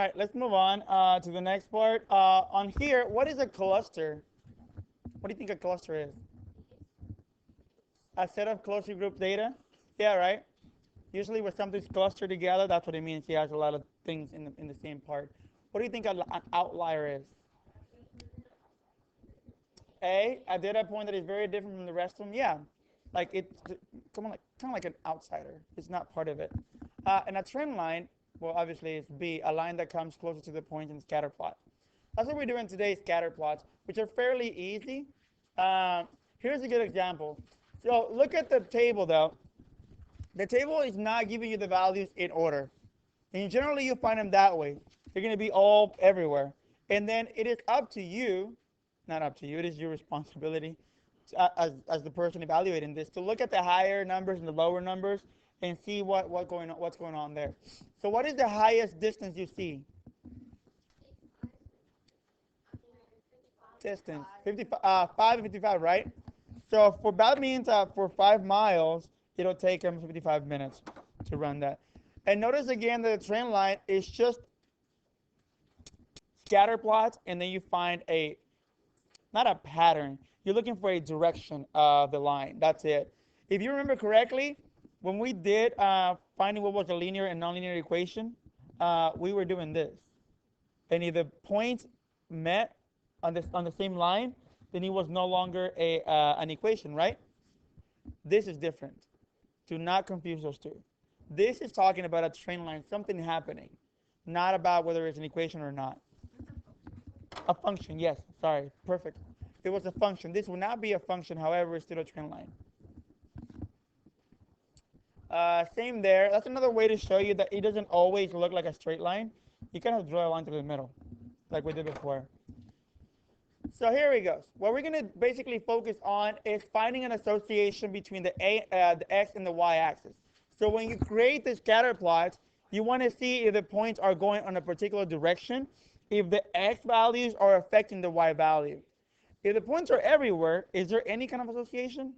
All right, let's move on to the next part. On here, what is a cluster? What do you think a cluster is? A set of closely grouped data? Yeah, right? Usually when something's clustered together, that's what it means. It has a lot of things in the same part. What do you think an outlier is? A data point that is very different from the rest of them? Yeah. Like it's kind of like an outsider. It's not part of it. And a trend line, well, obviously it's B, a line that comes closer to the point in the scatter plot. That's what we're doing today, scatter plots, which are fairly easy. Uh, Here's a good example. So look at the table though. The table is not giving you the values in order. And generally you find them that way. They're going to be all everywhere. And then it is up to you, not up to you, it is your responsibility as the person evaluating this to look at the higher numbers and the lower numbers and see what's going on there. So what is the highest distance you see? Distance 5 and 55, right? So for that means for 5 miles it'll take them 55 minutes to run that. And notice again that the trend line is just scatter plots, and then you find a not a pattern. You're looking for a direction of the line. That's it. If you remember correctly, when we did finding what was a linear and nonlinear equation, we were doing this. And if the points met on the same line, then it was no longer a an equation, right? This is different. Do not confuse those two. This is talking about a trend line, something happening, not about whether it's an equation or not. A function, yes. Sorry, perfect. It was a function. This will not be a function, however, it's still a trend line. Same there. That's another way to show you that it doesn't always look like a straight line. You kind of draw a line through the middle, like we did before. So here we go. What we're going to basically focus on is finding an association between the x and the y-axis. So when you create the scatter plots, you want to see if the points are going on a particular direction, if the x values are affecting the y value. If the points are everywhere, is there any kind of association?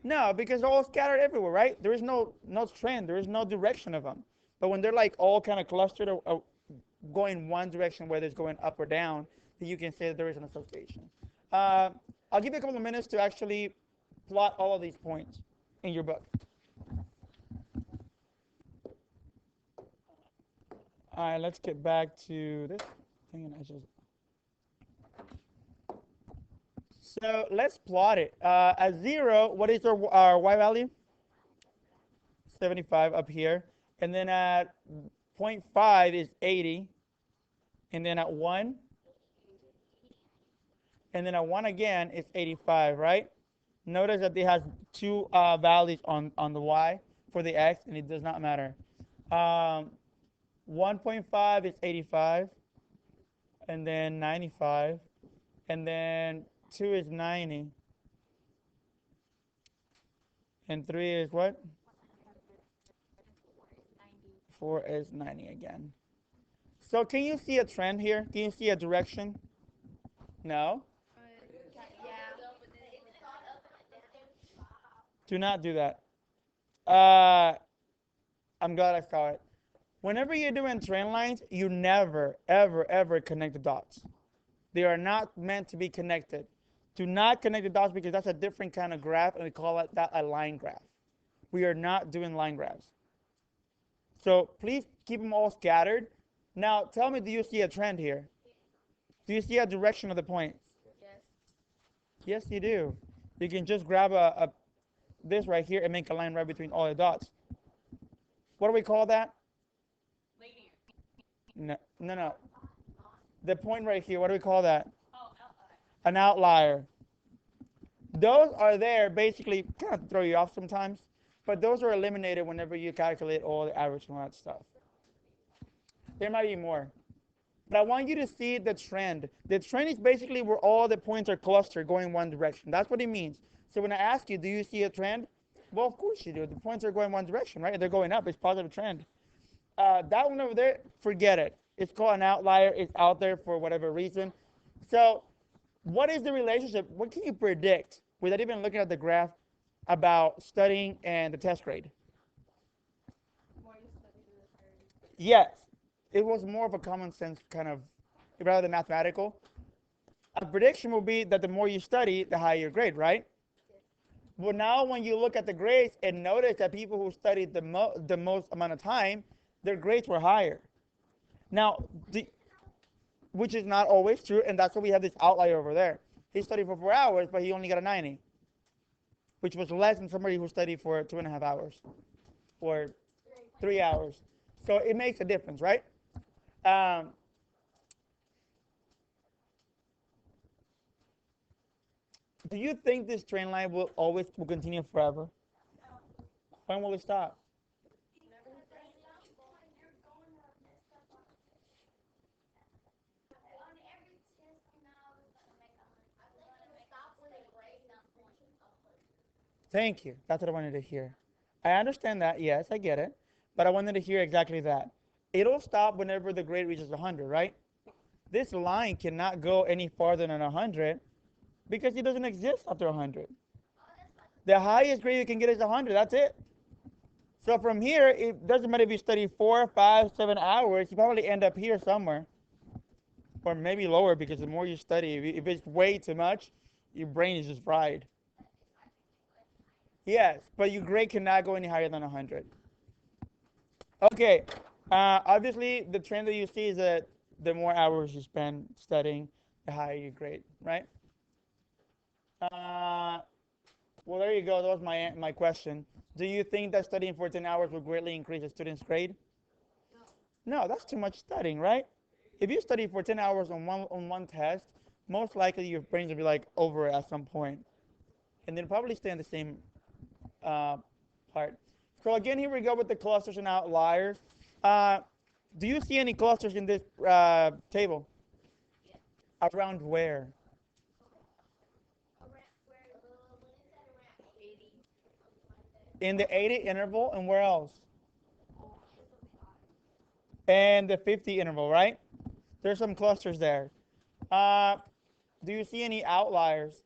No, because they're all scattered everywhere, right? There is no trend, there is no direction of them. But when they're like all kind of clustered or going one direction, whether it's going up or down, then you can say that there is an association. I'll give you a couple of minutes to actually plot all of these points in your book. All right, let's get back to this thing. And I just So let's plot it. At 0, what is our y value? 75 up here. And then at 0.5 is 80. And then at 1, and then at 1 again is 85, right? Notice that it has two values on the y for the x, and it does not matter. 1.5 is 85, and then 95, and then 2 is 90, and 3 is what? 4 is 90 again. So can you see a trend here? Can you see a direction? No? Do not do that. Uh, I'm glad I saw it. Whenever you're doing trend lines, you never, ever, ever connect the dots. They are not meant to be connected. Do not connect the dots because that's a different kind of graph, and we call that a line graph. We are not doing line graphs. So please keep them all scattered. Now, tell me, do you see a trend here? Do you see a direction of the point? Yes, you do. You can just grab this right here and make a line right between all the dots. What do we call that? No, no, no. The point right here, what do we call that? An outlier. Those are there basically kind of throw you off sometimes, but those are eliminated whenever you calculate all the average and all that stuff. There might be more. But I want you to see the trend. The trend is basically where all the points are clustered going one direction. That's what it means. So when I ask you, do you see a trend? Well, of course you do. The points are going one direction, right? They're going up. It's positive trend. That one over there, forget it. It's called an outlier. It's out there for whatever reason. So what is the relationship? What can you predict without even looking at the graph about studying and the test grade? Yes, it was more of a common sense kind of, rather than mathematical. A prediction will be that the more you study, the higher your grade, right? But now when you look at the grades and notice that people who studied the most amount of time, their grades were higher. Now, which is not always true, and that's why we have this outlier over there. He studied for 4 hours, but he only got a 90, which was less than somebody who studied for 2.5 hours or 3 hours. So it makes a difference, right? Um, do you think this trend line will continue forever? When will it stop? Thank you. That's what I wanted to hear. I understand that. Yes, I get it. But I wanted to hear exactly that. It'll stop whenever the grade reaches 100, right? This line cannot go any farther than 100 because it doesn't exist after 100. The highest grade you can get is 100. That's it. So from here, it doesn't matter if you study 4, 5, 7 hours, you probably end up here somewhere. Or maybe lower because the more you study, if it's way too much, your brain is just fried. Yes, but your grade cannot go any higher than 100. Okay, obviously the trend that you see is that the more hours you spend studying, the higher your grade, right? Uh, well, there you go. That was my question. Do you think that studying for 10 hours will greatly increase a student's grade? No, that's too much studying, right? If you study for 10 hours on one test, most likely your brains will be like over it at some point, and then probably stay in the same uh, part. So again, here we go with the clusters and outliers. Uh, do you see any clusters in this table? Around where? In the 80 interval, and where else? And the 50 interval, right? There's some clusters there. Uh, do you see any outliers?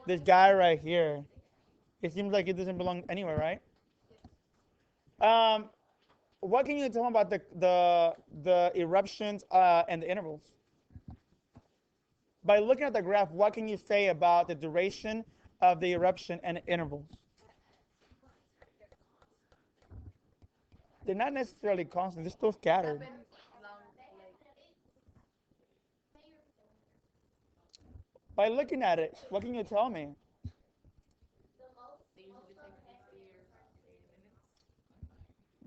This guy right here. It seems like it doesn't belong anywhere, right? Um, what can you tell me about the eruptions and the intervals? By looking at the graph, what can you say about the duration of the eruption and intervals? They're not necessarily constant, they're still scattered. By looking at it, what can you tell me?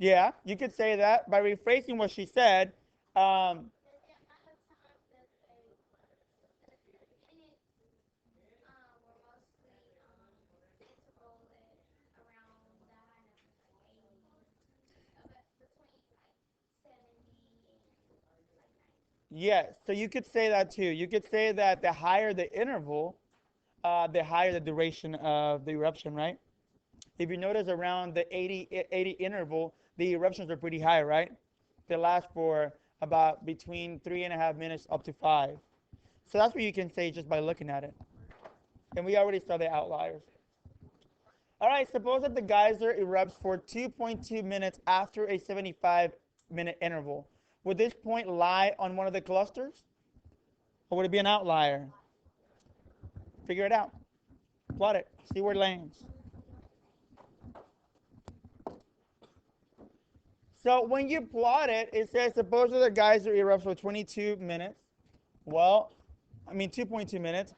Yeah, you could say that. By rephrasing what she said, um, yes, so you could say that too. You could say that the higher the interval, the higher the duration of the eruption, right? If you notice around the 80 interval, the eruptions are pretty high, right? They last for about between 3.5 minutes up to 5. So that's what you can say just by looking at it. And we already saw the outliers. All right, suppose that the geyser erupts for 2.2 minutes after a 75-minute interval. Would this point lie on one of the clusters? Or would it be an outlier? Figure it out. Plot it. See where it lands. So when you plot it, it says suppose that the geyser erupts for 22 minutes. Well, I mean 2.2 minutes.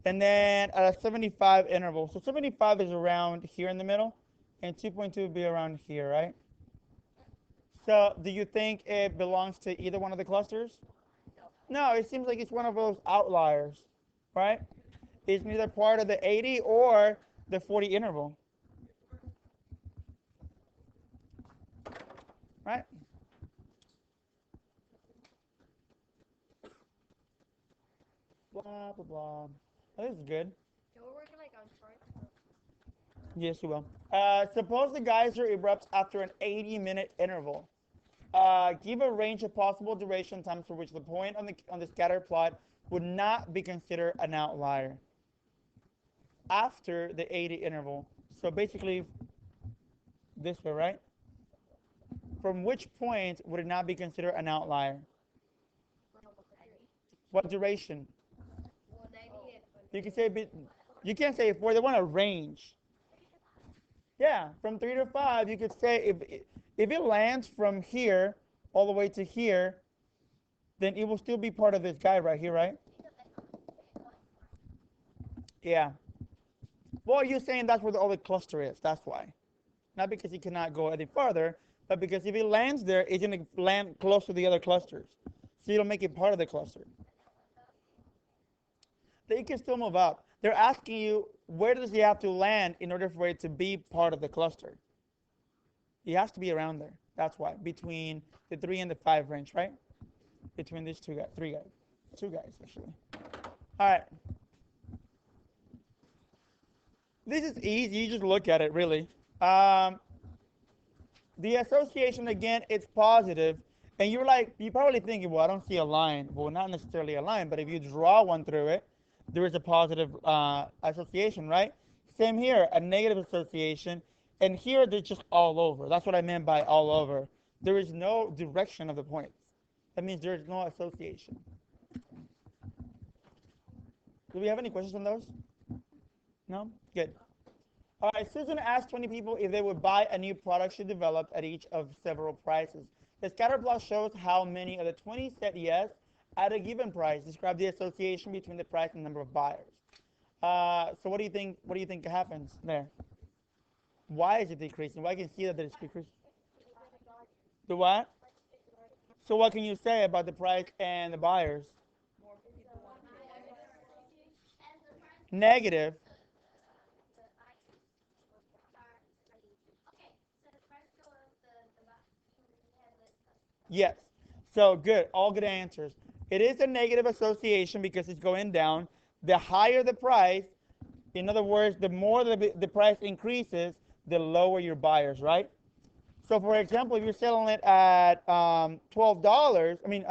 And then at a 75 interval. So 75 is around here in the middle. And 2.2 would be around here, right? So do you think it belongs to either one of the clusters? No, it seems like it's one of those outliers, right? It's neither part of the 80 or the 40 interval, right? Blah, blah, blah. Oh, this is good. Yes, you will. Suppose the geyser erupts after an 80-minute interval. Give a range of possible duration times for which the point on the scatter plot would not be considered an outlier after the 80 interval. So basically this way, right? from which point would it not be considered an outlier? What duration? You can say, you can't say 4. They want a range. Yeah, from 3 to 5, you could say if it lands from here all the way to here, then it will still be part of this guy right here, right? Yeah. Well, you're saying that's where the other cluster is. That's why. Not because it cannot go any further, but because if it lands there, it's going to land close to the other clusters. So it'll make it part of the cluster. They can still move up. They're asking you, where does he have to land in order for it to be part of the cluster? He has to be around there. That's why. Between the 3 and the 5 range, right? Between these 3 guys. 2 guys, actually. All right. This is easy. You just look at it, really. The association, again, it's positive. And you're probably thinking, well, I don't see a line. Well, not necessarily a line, but if you draw one through it, there is a positive association, right? Same here, a negative association. And here, they're just all over. That's what I meant by all over. There is no direction of the points. That means there is no association. Do we have any questions on those? No? Good. All right, Susan asked 20 people if they would buy a new product she developed at each of several prices. The scatter plot shows how many of the 20 said yes at a given price. Describe the association between the price and number of buyers. So what do you think? What do you think happens there? Why is it decreasing? Why can you see that it's decreasing? The what? So what can you say about the price and the buyers? Negative. Yes. So good. All good answers. It is a negative association because it's going down. The higher the price, in other words, the more the price increases, the lower your buyers, right? So for example, if you're selling it at $12, I mean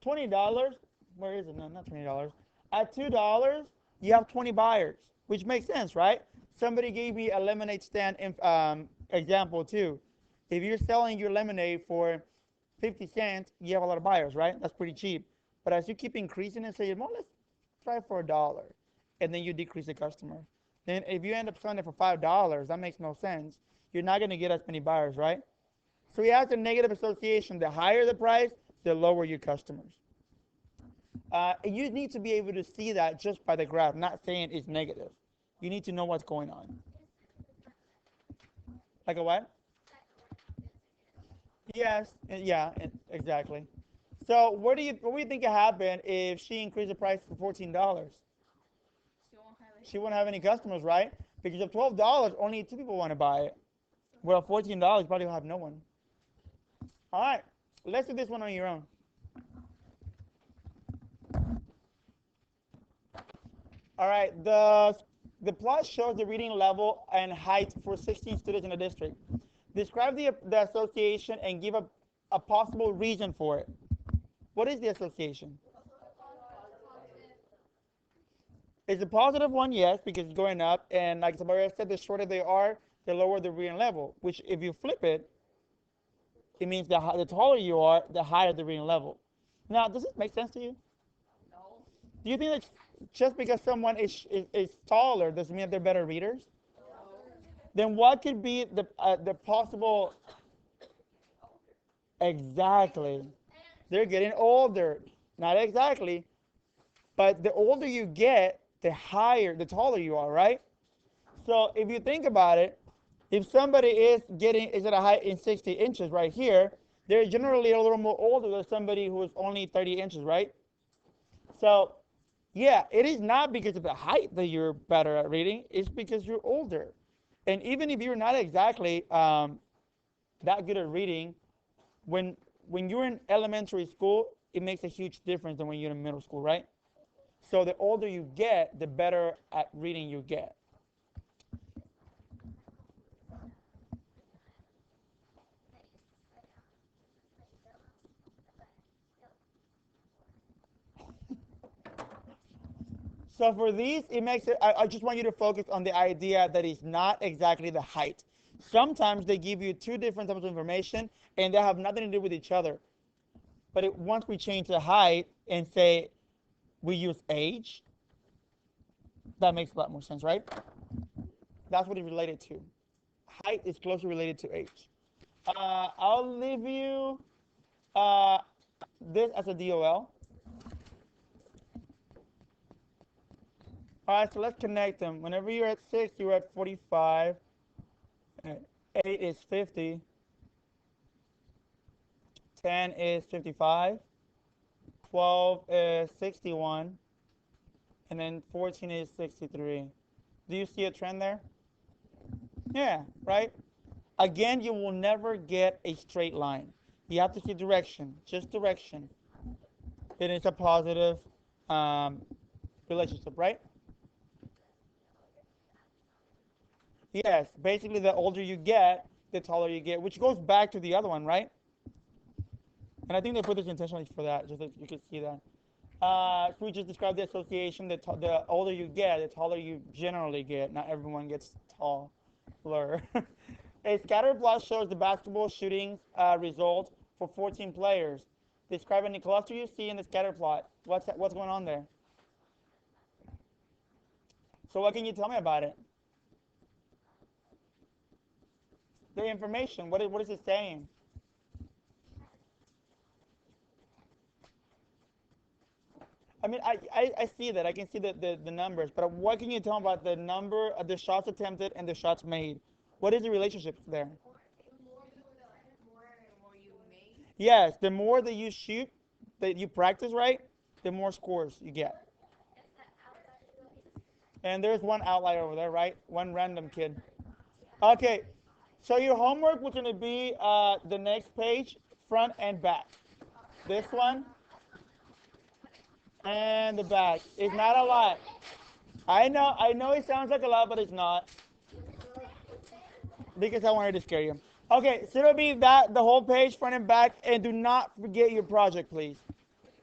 $20, where is it? No, not $20. At $2, you have 20 buyers, which makes sense, right? Somebody gave me a lemonade stand example too. If you're selling your lemonade for 50 cents, you have a lot of buyers, right? That's pretty cheap. But as you keep increasing and say, well, let's try for $1, and then you decrease the customer. Then if you end up selling it for $5, that makes no sense. You're not going to get as many buyers, right? So he has a negative association. The higher the price, the lower your customers. You need to be able to see that just by the graph, not saying it's negative. You need to know what's going on. Like a what? Yes, yeah, exactly. So what do you think could happen if she increased the price for $14? She won't have any customers, right? Because of $12, only 2 people want to buy it. Well, $14 probably will have no one. All right, let's do this one on your own. All right, the plot shows the reading level and height for 16 students in the district. Describe the association and give a possible reason for it. What is the association? It's a positive one, yes, because it's going up. And like Sabaria said, the shorter they are, the lower the reading level. Which, if you flip it, it means the taller you are, the higher the reading level. Now, does this make sense to you? No. Do you think that just because someone is taller doesn't mean they're better readers? No. Then what could be the possible? Exactly. They're getting older. Not exactly, but the older you get, the taller you are, right? So if you think about it, if somebody is at a height in 60 inches right here, they're generally a little more older than somebody who is only 30 inches, right? So yeah, it is not because of the height that you're better at reading, it's because you're older. And even if you're not exactly that good at reading, when you're in elementary school, it makes a huge difference than when you're in middle school, right? So the older you get, the better at reading you get. So for these, it makes it, I just want you to focus on the idea that it's not exactly the height. Sometimes they give you two different types of information and they have nothing to do with each other. But once we change the height and say we use age, that makes a lot more sense, right? That's what it's related to. Height is closely related to age. I'll leave you uh, this as a DOL. All right, so let's connect them. Whenever you're at 6, you're at 45. 8 is 50. 10 is 55. 12 is 61. And then 14 is 63. Do you see a trend there? Yeah, right? Again, you will never get a straight line. You have to see direction, just direction. It is a positive um, relationship, right? Yes, basically the older you get, the taller you get, which goes back to the other one, right? And I think they put this intentionally for that, just so you can see that. So we just described the association, the older you get, the taller you generally get. Not everyone gets taller. A scatter plot shows the basketball shooting results for 14 players. Describe any cluster you see in the scatter plot. What's going on there? So what can you tell me about it? The information. What is it saying? I mean, I see that. I can see the numbers. But what can you tell me about the number of the shots attempted and the shots made? What is the relationship there? Yes, the more that you shoot, that you practice right, the more scores you get. And there's one outlier over there, right? One random kid. Okay, so your homework was going to be the next page, front and back. This one and the back. It's not a lot. I know it sounds like a lot, but it's not. Because I wanted to scare you. Okay, so it'll be that the whole page, front and back, and do not forget your project, please.